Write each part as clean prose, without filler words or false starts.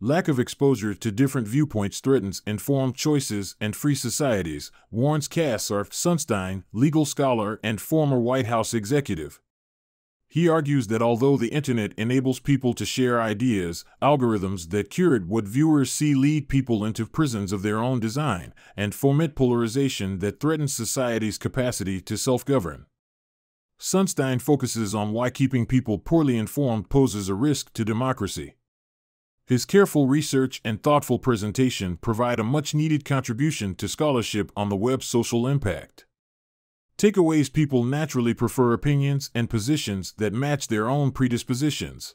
Lack of exposure to different viewpoints threatens informed choices and free societies, warns Cass Sunstein, legal scholar and former White House executive. He argues that although the internet enables people to share ideas, algorithms that curate what viewers see lead people into prisons of their own design and foment polarization that threatens society's capacity to self-govern. Sunstein focuses on why keeping people poorly informed poses a risk to democracy. His careful research and thoughtful presentation provide a much-needed contribution to scholarship on the web's social impact. Takeaways: people naturally prefer opinions and positions that match their own predispositions.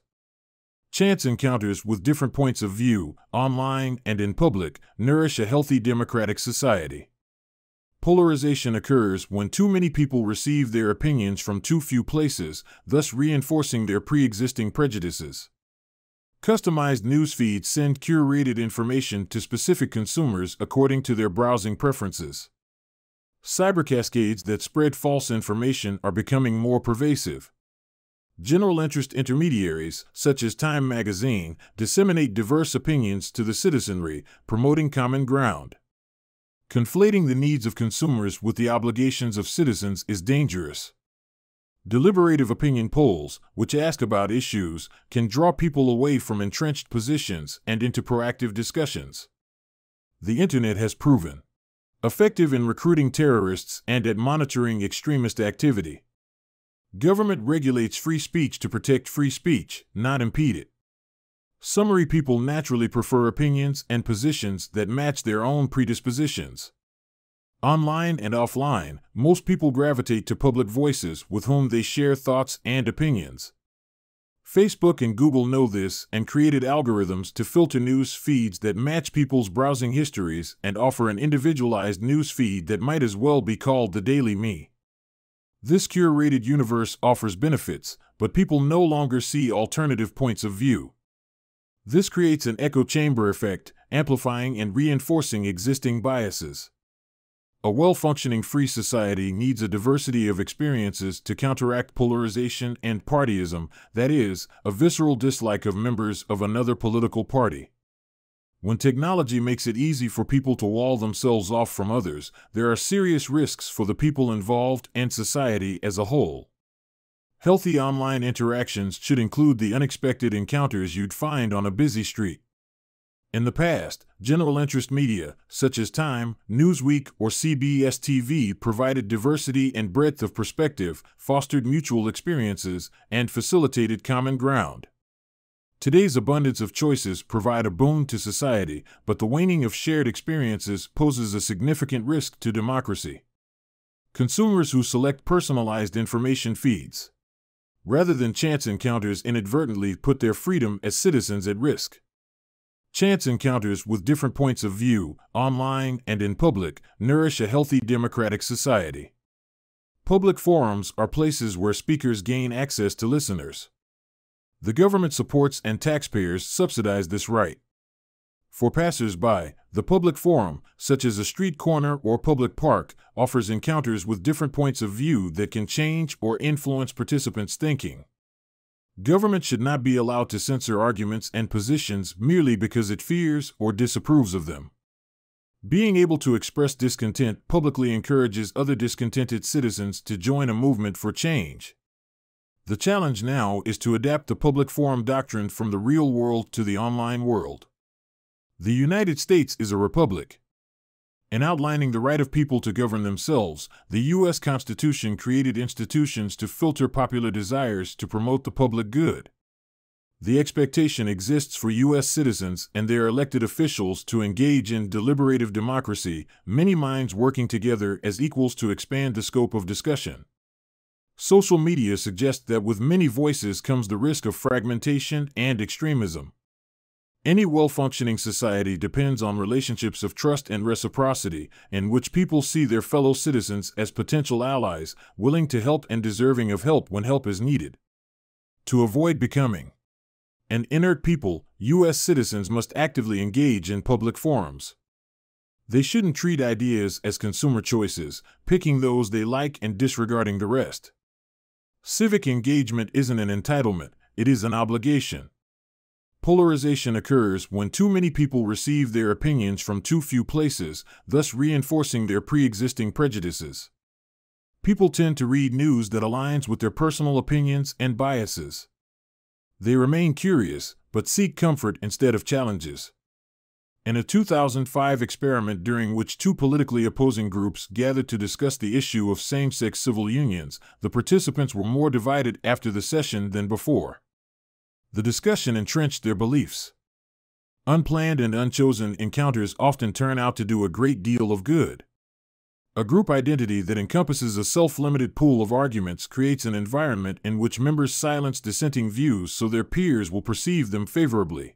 Chance encounters with different points of view, online and in public, nourish a healthy democratic society. Polarization occurs when too many people receive their opinions from too few places, thus reinforcing their pre-existing prejudices. Customized news feeds send curated information to specific consumers according to their browsing preferences. Cybercascades that spread false information are becoming more pervasive. General interest intermediaries, such as Time magazine, disseminate diverse opinions to the citizenry, promoting common ground. Conflating the needs of consumers with the obligations of citizens is dangerous. Deliberative opinion polls, which ask about issues, can draw people away from entrenched positions and into proactive discussions. The internet has proven effective in recruiting terrorists and at monitoring extremist activity. Government regulates free speech to protect free speech, not impede it. Summary: people naturally prefer opinions and positions that match their own predispositions. Online and offline, most people gravitate to public voices with whom they share thoughts and opinions. Facebook and Google know this and created algorithms to filter news feeds that match people's browsing histories and offer an individualized news feed that might as well be called the Daily Me. This curated universe offers benefits, but people no longer see alternative points of view. This creates an echo chamber effect, amplifying and reinforcing existing biases. A well-functioning free society needs a diversity of experiences to counteract polarization and partyism, that is, a visceral dislike of members of another political party. When technology makes it easy for people to wall themselves off from others, there are serious risks for the people involved and society as a whole. Healthy online interactions should include the unexpected encounters you'd find on a busy street. In the past, general interest media, such as Time, Newsweek, or CBS TV, provided diversity and breadth of perspective, fostered mutual experiences, and facilitated common ground. Today's abundance of choices provide a boon to society, but the waning of shared experiences poses a significant risk to democracy. Consumers who select personalized information feeds, rather than chance encounters, inadvertently put their freedom as citizens at risk. Chance encounters with different points of view, online and in public, nourish a healthy democratic society. Public forums are places where speakers gain access to listeners. The government supports and taxpayers subsidize this right. For passers-by, the public forum, such as a street corner or public park, offers encounters with different points of view that can change or influence participants' thinking. Government should not be allowed to censor arguments and positions merely because it fears or disapproves of them. Being able to express discontent publicly encourages other discontented citizens to join a movement for change. The challenge now is to adapt the public forum doctrine from the real world to the online world. The United States is a republic. In outlining the right of people to govern themselves, the U.S. Constitution created institutions to filter popular desires to promote the public good. The expectation exists for U.S. citizens and their elected officials to engage in deliberative democracy, many minds working together as equals to expand the scope of discussion. Social media suggests that with many voices comes the risk of fragmentation and extremism. Any well-functioning society depends on relationships of trust and reciprocity, in which people see their fellow citizens as potential allies, willing to help and deserving of help when help is needed. To avoid becoming an inert people, U.S. citizens must actively engage in public forums. They shouldn't treat ideas as consumer choices, picking those they like and disregarding the rest. Civic engagement isn't an entitlement, it is an obligation. Polarization occurs when too many people receive their opinions from too few places, thus reinforcing their pre-existing prejudices. People tend to read news that aligns with their personal opinions and biases. They remain curious, but seek comfort instead of challenges. In a 2005 experiment during which two politically opposing groups gathered to discuss the issue of same-sex civil unions, the participants were more divided after the session than before. The discussion entrenched their beliefs. Unplanned and unchosen encounters often turn out to do a great deal of good. A group identity that encompasses a self-limited pool of arguments creates an environment in which members silence dissenting views so their peers will perceive them favorably.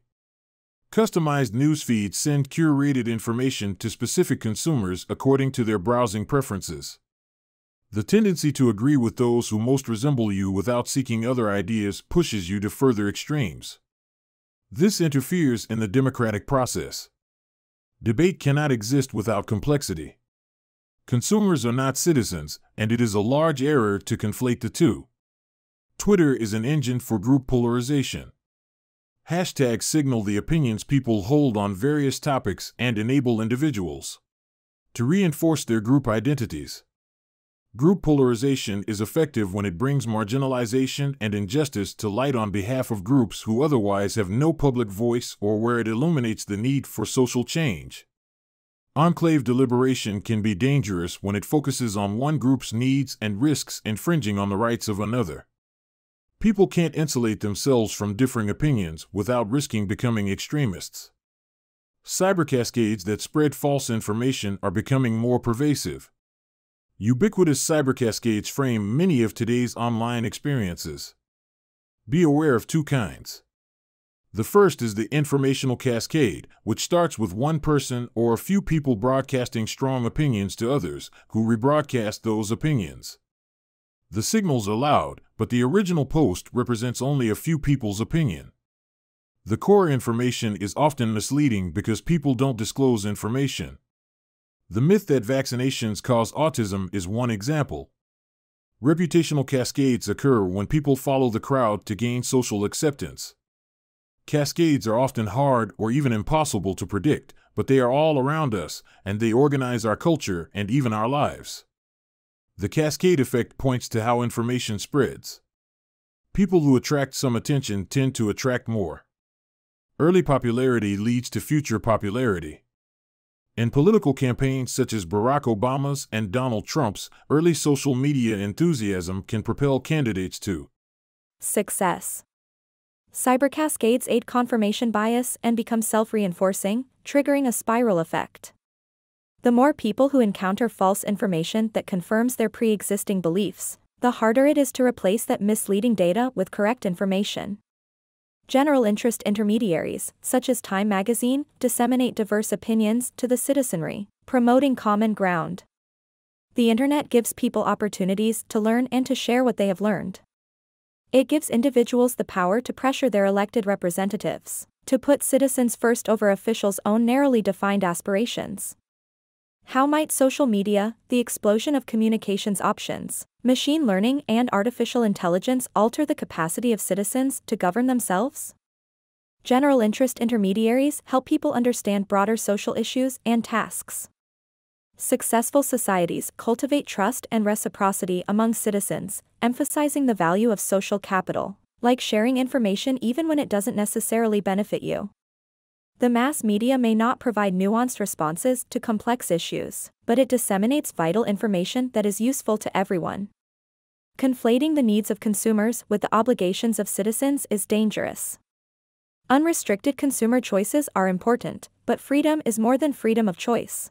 Customized news feeds send curated information to specific consumers according to their browsing preferences. The tendency to agree with those who most resemble you without seeking other ideas pushes you to further extremes. This interferes in the democratic process. Debate cannot exist without complexity. Consumers are not citizens, and it is a large error to conflate the two. Twitter is an engine for group polarization. Hashtags signal the opinions people hold on various topics and enable individuals to reinforce their group identities. Group polarization is effective when it brings marginalization and injustice to light on behalf of groups who otherwise have no public voice or where it illuminates the need for social change. Enclave deliberation can be dangerous when it focuses on one group's needs and risks infringing on the rights of another. People can't insulate themselves from differing opinions without risking becoming extremists. Cybercascades that spread false information are becoming more pervasive. Ubiquitous cybercascades frame many of today's online experiences. Be aware of two kinds. The first is the informational cascade, which starts with one person or a few people broadcasting strong opinions to others, who rebroadcast those opinions. The signals are loud, but the original post represents only a few people's opinion. The core information is often misleading because people don't disclose information. The myth that vaccinations cause autism is one example. Reputational cascades occur when people follow the crowd to gain social acceptance. Cascades are often hard or even impossible to predict, but they are all around us, and they organize our culture and even our lives. The cascade effect points to how information spreads. People who attract some attention tend to attract more. Early popularity leads to future popularity. In political campaigns such as Barack Obama's and Donald Trump's, early social media enthusiasm can propel candidates to success. Cybercascades aid confirmation bias and become self-reinforcing, triggering a spiral effect. The more people who encounter false information that confirms their pre-existing beliefs, the harder it is to replace that misleading data with correct information. General interest intermediaries, such as Time magazine, disseminate diverse opinions to the citizenry, promoting common ground. The internet gives people opportunities to learn and to share what they have learned. It gives individuals the power to pressure their elected representatives, to put citizens first over officials' own narrowly defined aspirations. How might social media, the explosion of communications options, machine learning and artificial intelligence alter the capacity of citizens to govern themselves? General interest intermediaries help people understand broader social issues and tasks. Successful societies cultivate trust and reciprocity among citizens, emphasizing the value of social capital, like sharing information even when it doesn't necessarily benefit you. The mass media may not provide nuanced responses to complex issues, but it disseminates vital information that is useful to everyone. Conflating the needs of consumers with the obligations of citizens is dangerous. Unrestricted consumer choices are important, but freedom is more than freedom of choice.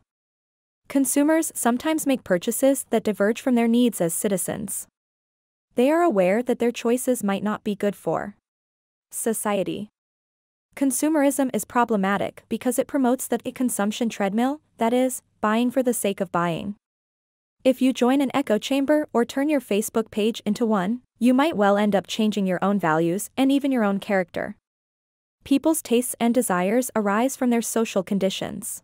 Consumers sometimes make purchases that diverge from their needs as citizens. They are aware that their choices might not be good for society. Consumerism is problematic because it promotes the consumption treadmill, that is, buying for the sake of buying. If you join an echo chamber or turn your Facebook page into one, you might well end up changing your own values and even your own character. People's tastes and desires arise from their social conditions.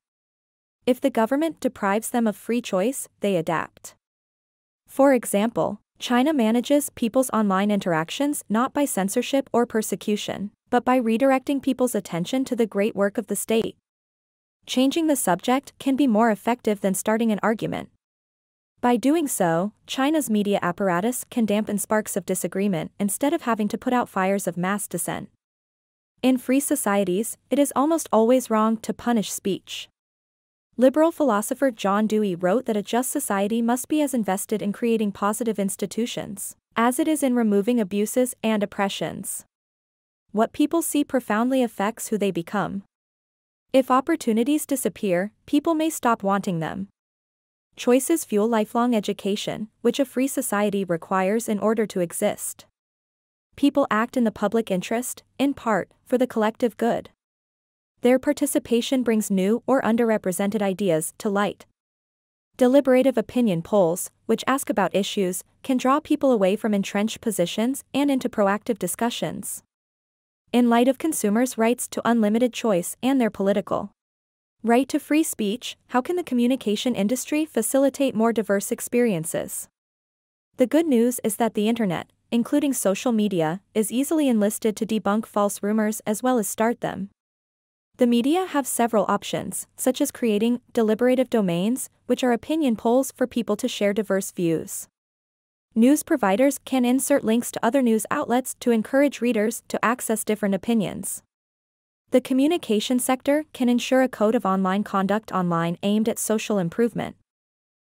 If the government deprives them of free choice, they adapt. For example, China manages people's online interactions not by censorship or persecution, but by redirecting people's attention to the great work of the state. Changing the subject can be more effective than starting an argument. By doing so, China's media apparatus can dampen sparks of disagreement instead of having to put out fires of mass dissent. In free societies, it is almost always wrong to punish speech. Liberal philosopher John Dewey wrote that a just society must be as invested in creating positive institutions as it is in removing abuses and oppressions. What people see profoundly affects who they become. If opportunities disappear, people may stop wanting them. Choices fuel lifelong education, which a free society requires in order to exist. People act in the public interest, in part, for the collective good. Their participation brings new or underrepresented ideas to light. Deliberative opinion polls, which ask about issues, can draw people away from entrenched positions and into proactive discussions. In light of consumers' rights to unlimited choice and their political right to free speech, how can the communication industry facilitate more diverse experiences? The good news is that the internet, including social media, is easily enlisted to debunk false rumors as well as start them. The media have several options, such as creating deliberative domains, which are opinion polls for people to share diverse views. News providers can insert links to other news outlets to encourage readers to access different opinions. The communication sector can ensure a code of online conduct online aimed at social improvement.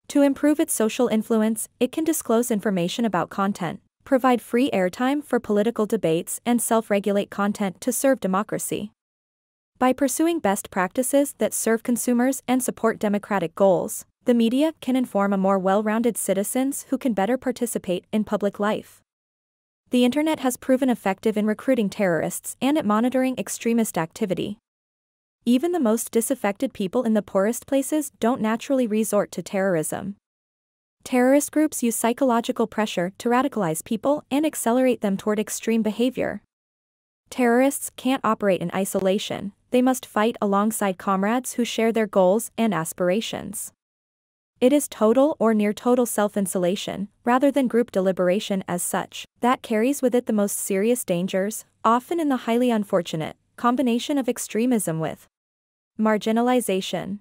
To improve its social influence, it can disclose information about content, provide free airtime for political debates, and self-regulate content to serve democracy. By pursuing best practices that serve consumers and support democratic goals, the media can inform a more well-rounded citizens who can better participate in public life. The internet has proven effective in recruiting terrorists and at monitoring extremist activity. Even the most disaffected people in the poorest places don't naturally resort to terrorism. Terrorist groups use psychological pressure to radicalize people and accelerate them toward extreme behavior. Terrorists can't operate in isolation, they must fight alongside comrades who share their goals and aspirations. It is total or near total self-insulation, rather than group deliberation as such, that carries with it the most serious dangers, often in the highly unfortunate combination of extremism with marginalization.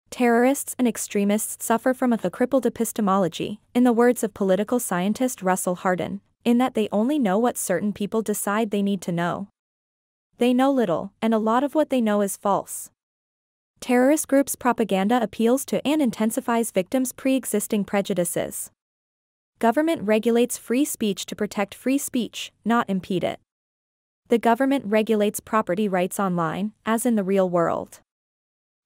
Terrorists and extremists suffer from a crippled epistemology, in the words of political scientist Russell Hardin, in that they only know what certain people decide they need to know. They know little, and a lot of what they know is false. Terrorist groups' propaganda appeals to and intensifies victims' pre-existing prejudices. Government regulates free speech to protect free speech, not impede it. The government regulates property rights online, as in the real world.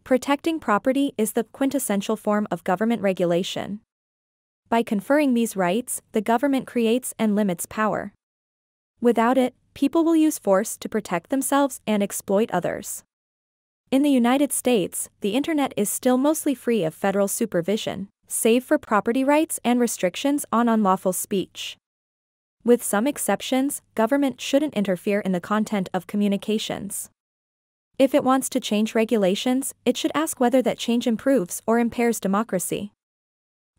Protecting property is the quintessential form of government regulation. By conferring these rights, the government creates and limits power. Without it, people will use force to protect themselves and exploit others. In the United States, the internet is still mostly free of federal supervision, save for property rights and restrictions on unlawful speech. With some exceptions, government shouldn't interfere in the content of communications. If it wants to change regulations, it should ask whether that change improves or impairs democracy.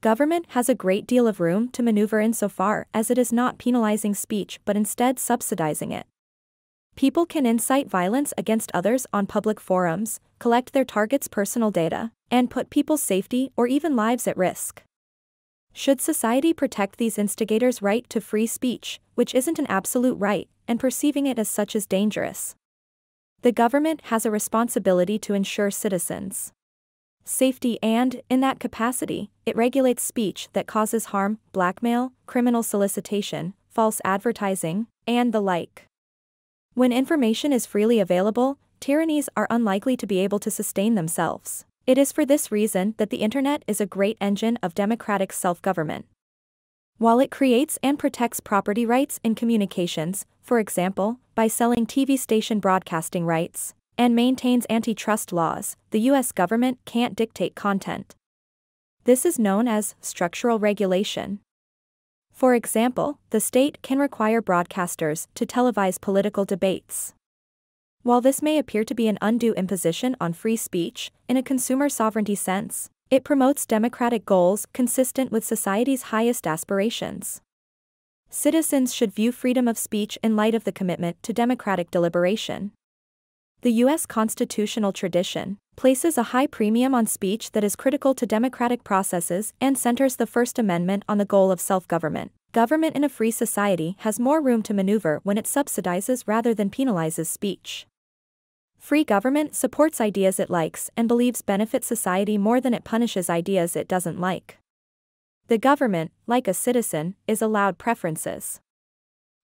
Government has a great deal of room to maneuver insofar as it is not penalizing speech but instead subsidizing it. People can incite violence against others on public forums, collect their targets' personal data, and put people's safety or even lives at risk. Should society protect these instigators' right to free speech, which isn't an absolute right, and perceiving it as such is dangerous? The government has a responsibility to ensure citizens' safety and, in that capacity, it regulates speech that causes harm, blackmail, criminal solicitation, false advertising, and the like. When information is freely available, tyrannies are unlikely to be able to sustain themselves. It is for this reason that the internet is a great engine of democratic self-government. While it creates and protects property rights in communications, for example, by selling TV station broadcasting rights, and maintains antitrust laws, the U.S. government can't dictate content. This is known as structural regulation. For example, the state can require broadcasters to televise political debates. While this may appear to be an undue imposition on free speech, in a consumer sovereignty sense, it promotes democratic goals consistent with society's highest aspirations. Citizens should view freedom of speech in light of the commitment to democratic deliberation. The U.S. constitutional tradition places a high premium on speech that is critical to democratic processes and centers the First Amendment on the goal of self-government. Government in a free society has more room to maneuver when it subsidizes rather than penalizes speech. Free government supports ideas it likes and believes benefit society more than it punishes ideas it doesn't like. The government, like a citizen, is allowed preferences.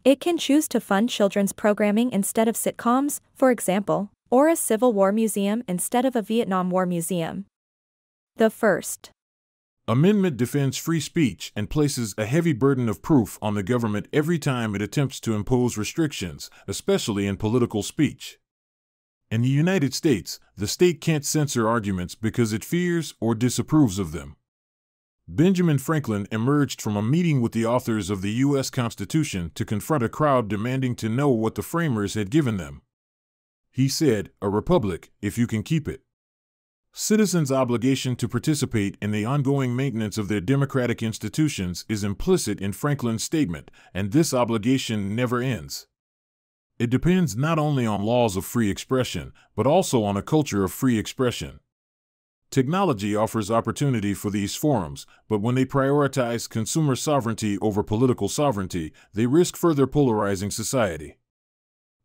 It can choose to fund children's programming instead of sitcoms, for example, or a Civil War museum instead of a Vietnam War museum. The First Amendment defends free speech and places a heavy burden of proof on the government every time it attempts to impose restrictions, especially in political speech. In the United States, the state can't censor arguments because it fears or disapproves of them. Benjamin Franklin emerged from a meeting with the authors of the U.S. Constitution to confront a crowd demanding to know what the framers had given them. He said, "A republic, if you can keep it." Citizens' obligation to participate in the ongoing maintenance of their democratic institutions is implicit in Franklin's statement, and this obligation never ends. It depends not only on laws of free expression, but also on a culture of free expression. Technology offers opportunity for these forums, but when they prioritize consumer sovereignty over political sovereignty, they risk further polarizing society.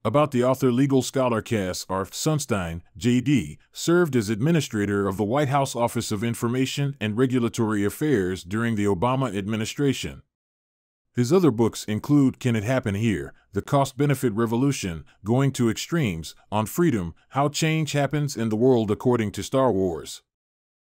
About the author, legal scholar Cass Sunstein, J.D., served as administrator of the White House Office of Information and Regulatory Affairs during the Obama administration. His other books include Can It Happen Here?, The Cost-Benefit Revolution, Going to Extremes, On Freedom, How Change Happens in the World According to Star Wars.